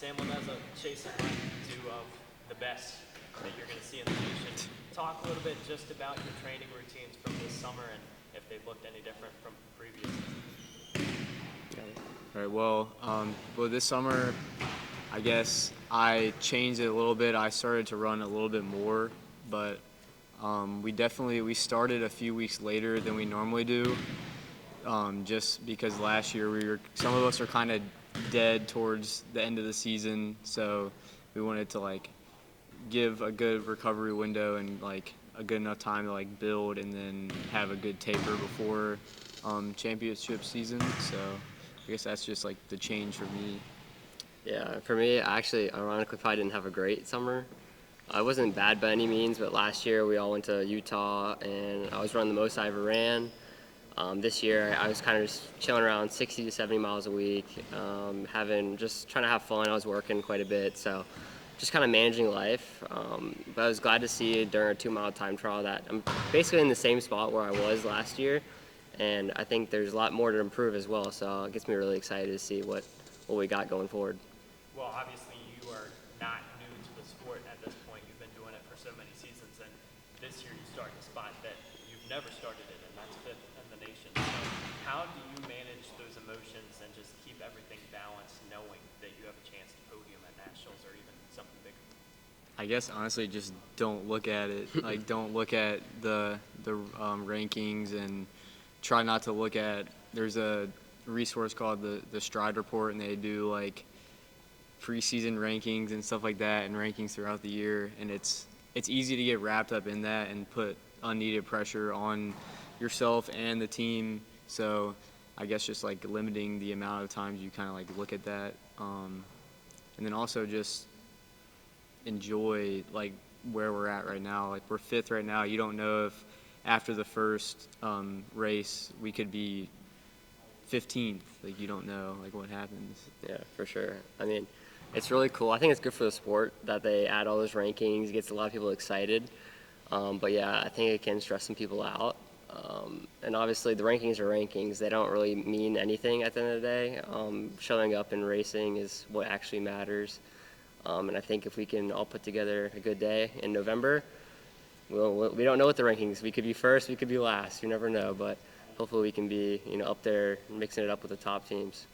Sam Llaneza, Chasen, two of the best that you're going to see in the nation. Talk a little bit just about your training routines from this summer and if they've looked any different from previous seasons. All right. Well, this summer, I guess I changed it a little bit. I started to run a little bit more, but we started a few weeks later than we normally do, just because last year some of us are kind of dead towards the end of the season, so we wanted to give a good recovery window and a good enough time to build and then have a good taper before championship season. So I guess that's just the change for me. Yeah, for me, actually, ironically, probably didn't have a great summer. I wasn't bad by any means, but last year we all went to Utah, and I was running the most I ever ran. This year, I was kind of just chilling around 60 to 70 miles a week, just trying to have fun. I was working quite a bit, so just kind of managing life. But I was glad to see during a 2-mile time trial that I'm basically in the same spot where I was last year, and I think there's a lot more to improve as well. So it gets me really excited to see what we got going forward. Well, obviously you are not new to the sport at this point. You've been doing it for so many seasons, and this year you start in a spot that you've never started it in, and that's fifth in the nation. So how do you manage those emotions and just keep everything balanced, knowing that you have a chance to podium at nationals or even something bigger? I guess honestly, just don't look at it. Don't look at the rankings, and try not to look at. There's a resource called the Stride Report, and they do preseason rankings and stuff like that, and rankings throughout the year, and it's easy to get wrapped up in that and put unneeded pressure on yourself and the team. So I guess just limiting the amount of times you kind of look at that, and then also just enjoy where we're at right now. We're fifth right now. You don't know if after the first race we could be 15th. You don't know what happens. Yeah, for sure. I mean, it's really cool. I think it's good for the sport that they add all those rankings. It gets a lot of people excited. But yeah, I think it can stress some people out. And obviously the rankings are rankings. They don't really mean anything at the end of the day. Showing up and racing is what actually matters. And I think if we can all put together a good day in November, we don't know what the rankings. We could be first, we could be last. You never know. But hopefully we can be up there mixing it up with the top teams.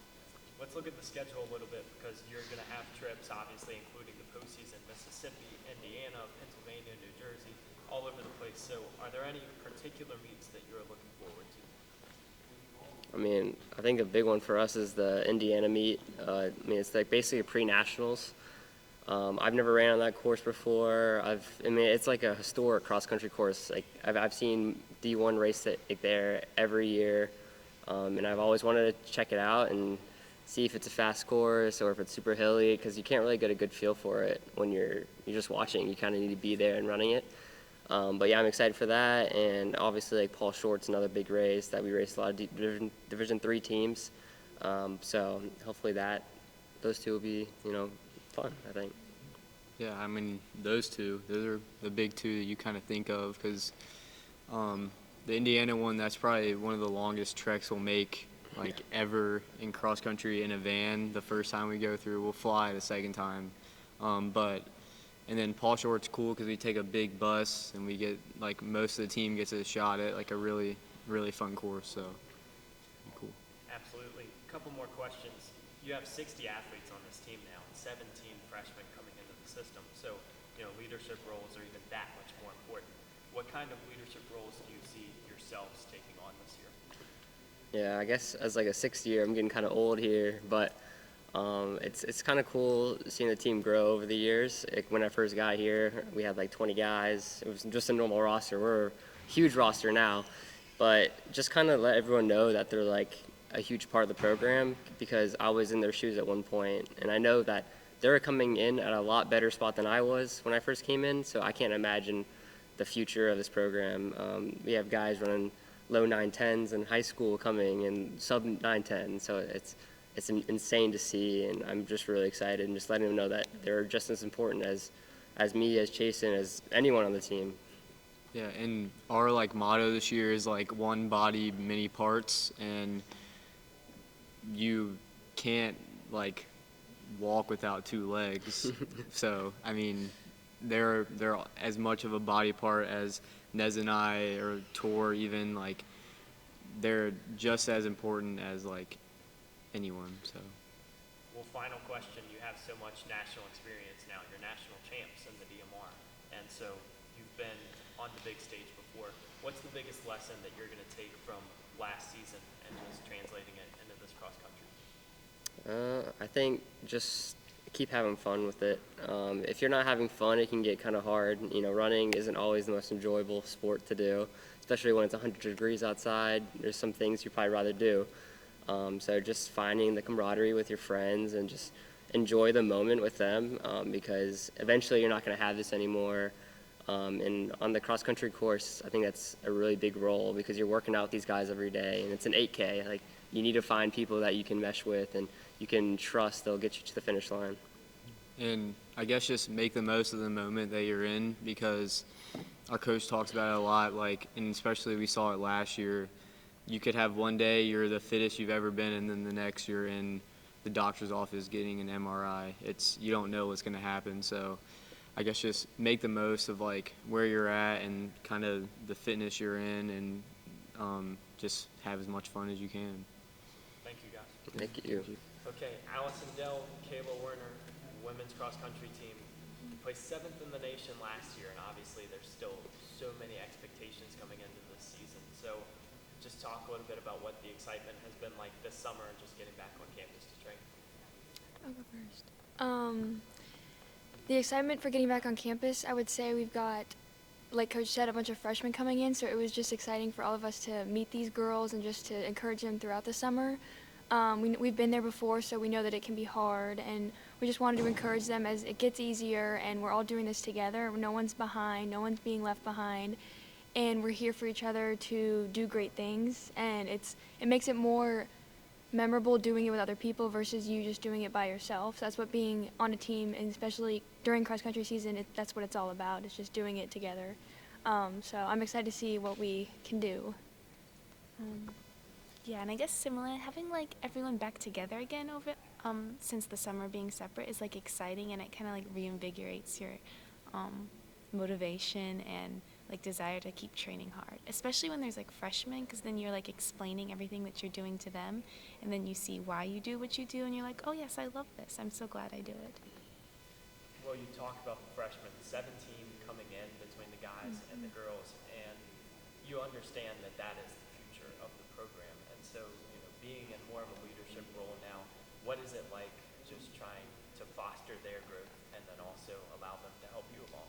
Let's look at the schedule a little bit, because you're going to have trips, obviously, including the postseason, Mississippi, Indiana, Pennsylvania, New Jersey, all over the place. So are there any particular meets that you're looking forward to? I mean, I think a big one for us is the Indiana meet. It's basically a pre-nationals. I've never ran on that course before. It's like a historic cross-country course. I've seen D1 race it there every year, and I've always wanted to check it out and see if it's a fast course or if it's super hilly, because you can't really get a good feel for it when you're just watching. You kind of need to be there and running it. But yeah, I'm excited for that, and obviously Paul Short's another big race that we race a lot of Division III teams. So hopefully those two will be fun, I think. Yeah, I mean those are the big two that you kind of think of, because the Indiana one, that's probably one of the longest treks we'll make ever in cross country in a van. The first time we go through, we'll fly the second time, and then Paul Short's cool because we take a big bus and we get most of the team gets a shot at a really fun course. So cool. Absolutely. A couple more questions. You have 60 athletes on this team now, and 17 freshmen coming into the system. So leadership roles are even that much more important. What kind of leadership roles do you see yourselves taking on this year? Yeah, I guess as a sixth year, I'm getting kind of old here, but it's kind of cool seeing the team grow over the years. When I first got here, we had 20 guys. It was just a normal roster. We're a huge roster now, but just kind of let everyone know that they're a huge part of the program, because I was in their shoes at one point, and I know that they're coming in at a lot better spot than I was when I first came in, so I can't imagine the future of this program. We have guys running low 910s in high school coming and sub 910, so it's insane to see, and I'm just really excited and just letting them know that they're just as important as me, as Chasen, as anyone on the team. Yeah, and our motto this year is one body, many parts, and you can't walk without 2 legs. So, I mean, they're as much of a body part as Nez and I or Tor even, like, they're just as important as, like, anyone, so. Well, final question. You have so much national experience now. You're national champs in the DMR. And so you've been on the big stage before. What's the biggest lesson that you're going to take from last season and just translating it into this cross country? I think just keep having fun with it. If you're not having fun, it can get kind of hard. You know, running isn't always the most enjoyable sport to do, especially when it's 100 degrees outside. There's some things you'd probably rather do. So just finding the camaraderie with your friends and just enjoy the moment with them, because eventually you're not going to have this anymore. And on the cross-country course, I think that's a really big role because you're working out with these guys every day, and it's an 8K. Like, you need to find people that you can mesh with and you can trust they'll get you to the finish line. And I guess just make the most of the moment that you're in, because our coach talks about it a lot, like, and especially we saw it last year. You could have one day you're the fittest you've ever been, and then the next you're in the doctor's office getting an MRI. You don't know what's going to happen. So I guess just make the most of, like, where you're at and kind of the fitness you're in, and just have as much fun as you can. Thank you, guys. Thank you. Okay, Allison, Dell, Kayla, Werner, women's cross-country team. You placed 7th in the nation last year, and obviously there's still so many expectations coming into this season. So just talk a little bit about what the excitement has been like this summer and just getting back on campus to train. I'll go first. The excitement for getting back on campus, I would say we've got, like Coach said, a bunch of freshmen coming in, so it was just exciting for all of us to meet these girls and just to encourage them throughout the summer. We've been there before, so we know that it can be hard, and we just wanted to encourage them as it gets easier, and we're all doing this together. No one's behind, no one's being left behind, and we're here for each other to do great things, and it makes it more memorable doing it with other people versus you just doing it by yourself. So that's what being on a team, and especially during cross-country season, that's what it's all about. It's just doing it together. So I'm excited to see what we can do. Yeah, and I guess similar, having like everyone back together again over since the summer being separate is like exciting, and it kind of like reinvigorates your motivation and like desire to keep training hard, especially when there's like freshmen, because then you're like explaining everything that you're doing to them, and then you see why you do what you do, and you're like, oh yes, I love this. I'm so glad I do it. Well, you talked about the freshmen, 17 coming in between the guys and the girls, and you understand that that is the future of the program. And so, being in more of a leadership role now, what is it like just trying to foster their growth and then also allow them to help you along?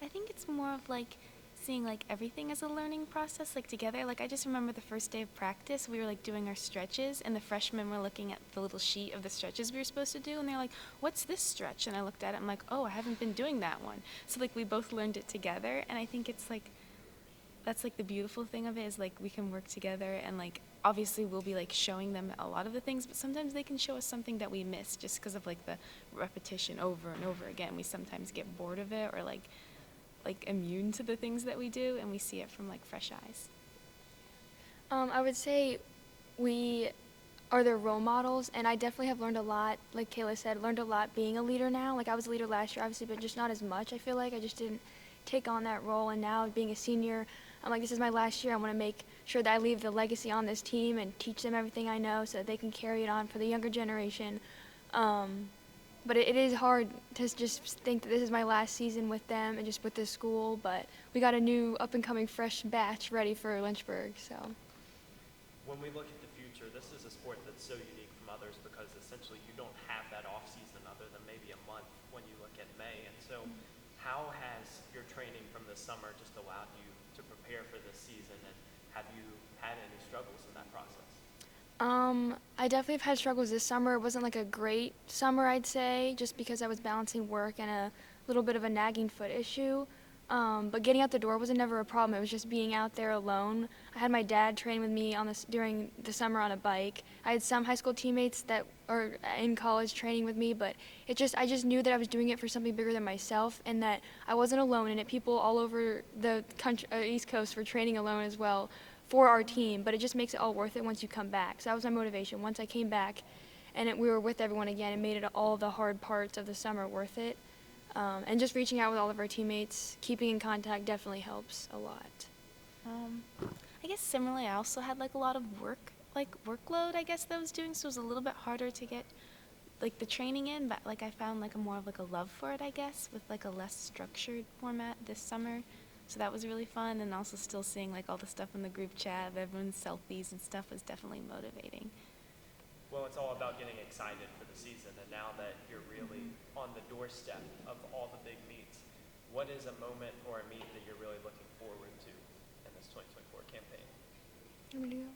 I think it's more of like seeing like everything as a learning process, like together. Like I just remember the first day of practice, we were like doing our stretches, and the freshmen were looking at the little sheet of the stretches we were supposed to do, and they're like, what's this stretch? And I looked at it, I'm like, oh, I haven't been doing that one. So like we both learned it together, and I think it's like, that's like the beautiful thing of it, is like we can work together, and like obviously we'll be like showing them a lot of the things, but sometimes they can show us something that we miss just because of like the repetition over and over again. We sometimes get bored of it, or like immune to the things that we do, and we see it from like fresh eyes. I would say we are their role models, and I definitely have learned a lot, like Kayla said, learned a lot being a leader now. Like I was a leader last year, obviously, but just not as much. I feel like I just didn't take on that role, and now being a senior, I'm like, this is my last year. I want to make sure that I leave the legacy on this team and teach them everything I know so that they can carry it on for the younger generation. But it is hard to just think that this is my last season with them and just with this school, but we got a new up-and-coming fresh batch ready for Lynchburg, so. When we look at the future, this is a sport that's so unique from others because essentially you don't have that off season other than maybe a month when you look at May. And so how has your training from this summer just allowed you to prepare for this season, and have you had any struggles in that process? I definitely have had struggles this summer. It wasn't like a great summer, I'd say, just because I was balancing work and a little bit of a nagging foot issue. But getting out the door was never a problem. It was just being out there alone. I had my dad train with me during the summer on a bike. I had some high school teammates that are in college training with me, but I just knew that I was doing it for something bigger than myself, and that I wasn't alone in it. People all over the country, East Coast were training alone as well. for our team, but it just makes it all worth it once you come back. So that was my motivation. Once I came back and we were with everyone again, it made it all the hard parts of the summer worth it. And just reaching out with all of our teammates, keeping in contact definitely helps a lot. I guess similarly, I also had like a lot of workload, I guess, that I was doing, so it was a little bit harder to get like the training in, but like I found like a more of like a love for it, I guess, with like a less structured format this summer. So that was really fun, and also still seeing like all the stuff in the group chat, everyone's selfies and stuff was definitely motivating. Well, it's all about getting excited for the season, and now that you're really on the doorstep of all the big meets, what is a moment or a meet that you're really looking forward to in this 2024 campaign? You want me to go?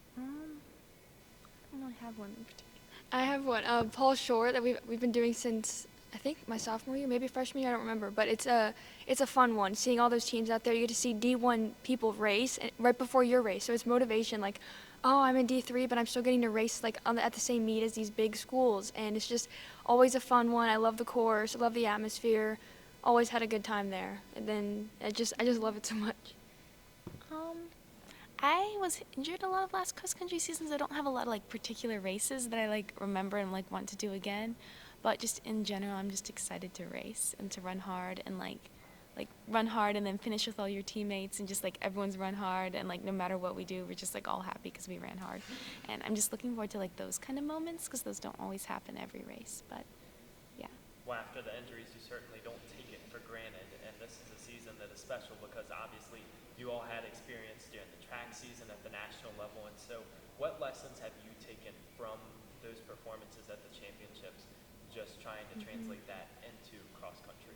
I don't really have one in particular. I have one. Paul Short that we've been doing since I think my sophomore year, maybe freshman year. I don't remember, but it's a fun one. Seeing all those teams out there, you get to see D1 people race right before your race, so it's motivation. Like, oh, I'm in D3, but I'm still getting to race like at the same meet as these big schools, and it's just always a fun one. I love the course, I love the atmosphere. Always had a good time there, and then I just love it so much. I was injured a lot of last cross-country seasons. I don't have a lot of like particular races that I like remember and like want to do again, but just in general, I'm just excited to race and to run hard and like run hard and then finish with all your teammates and just like everyone's run hard and like no matter what we do, we're just like all happy because we ran hard. And I'm just looking forward to like those kind of moments because those don't always happen every race, but yeah. Well, after the injuries, you certainly don't take it for granted, and this is a season that is special because obviously you all had experience during the track season at the national level, and so what lessons have you taken from those performances at the championships, just trying to translate that into cross country?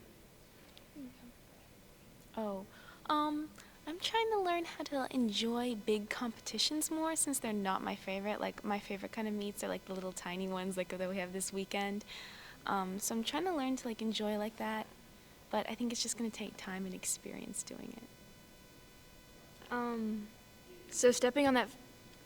I'm trying to learn how to enjoy big competitions more since they're not my favorite. Like my favorite kind of meets are like the little tiny ones like that we have this weekend. So I'm trying to learn to like enjoy like that, but I think it's just going to take time and experience doing it. So stepping on that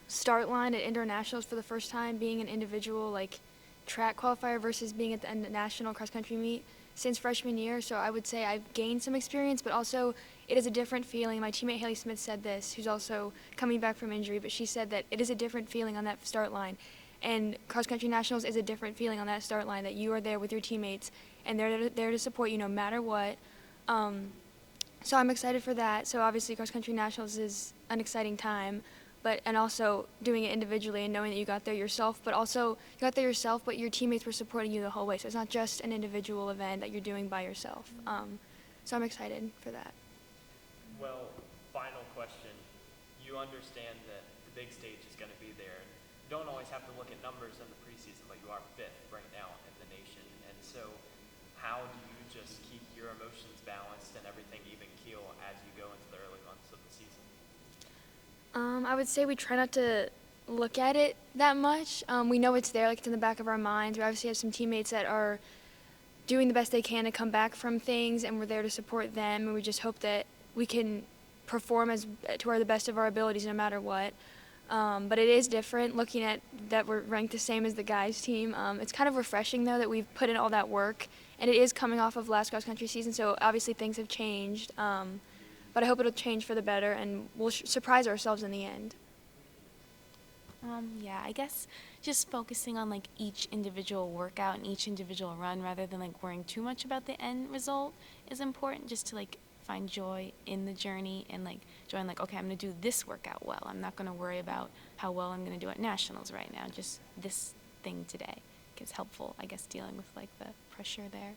start line at internationals for the first time, being an individual like track qualifier versus being at the national cross country meet since freshman year. So I would say I've gained some experience, but also it is a different feeling. My teammate Haley Smith said this, who's also coming back from injury, but she said that it is a different feeling on that start line. And cross country nationals is a different feeling on that start line, that you are there with your teammates and they're there to support you no matter what. So I'm excited for that. So obviously cross country nationals is an exciting time, and also doing it individually and knowing that you got there yourself, but your teammates were supporting you the whole way. So it's not just an individual event that you're doing by yourself. So I'm excited for that. Well, final question. You understand that the big stage is going to be there. You don't always have to look at numbers in the preseason, but you are fifth right now in the nation. And so how do you just keep your emotions balanced and everything even keel as you go into the early months of the season? I would say we try not to look at it that much. We know it's there, like it's in the back of our minds. We obviously have some teammates that are doing the best they can to come back from things, and we're there to support them, and we just hope that we can perform to the best of our abilities no matter what. But it is different looking at that we're ranked the same as the guys team. It's kind of refreshing though that we've put in all that work, and it is coming off of last cross country season, so obviously things have changed. But I hope it'll change for the better, and we'll surprise ourselves in the end. Yeah, I guess just focusing on like each individual workout and each individual run rather than like worrying too much about the end result is important, just to like find joy in the journey and like joy in like, okay, I'm going to do this workout well. I'm not going to worry about how well I'm going to do at nationals right now. Just this thing today is helpful, I guess, dealing with like the pressure there.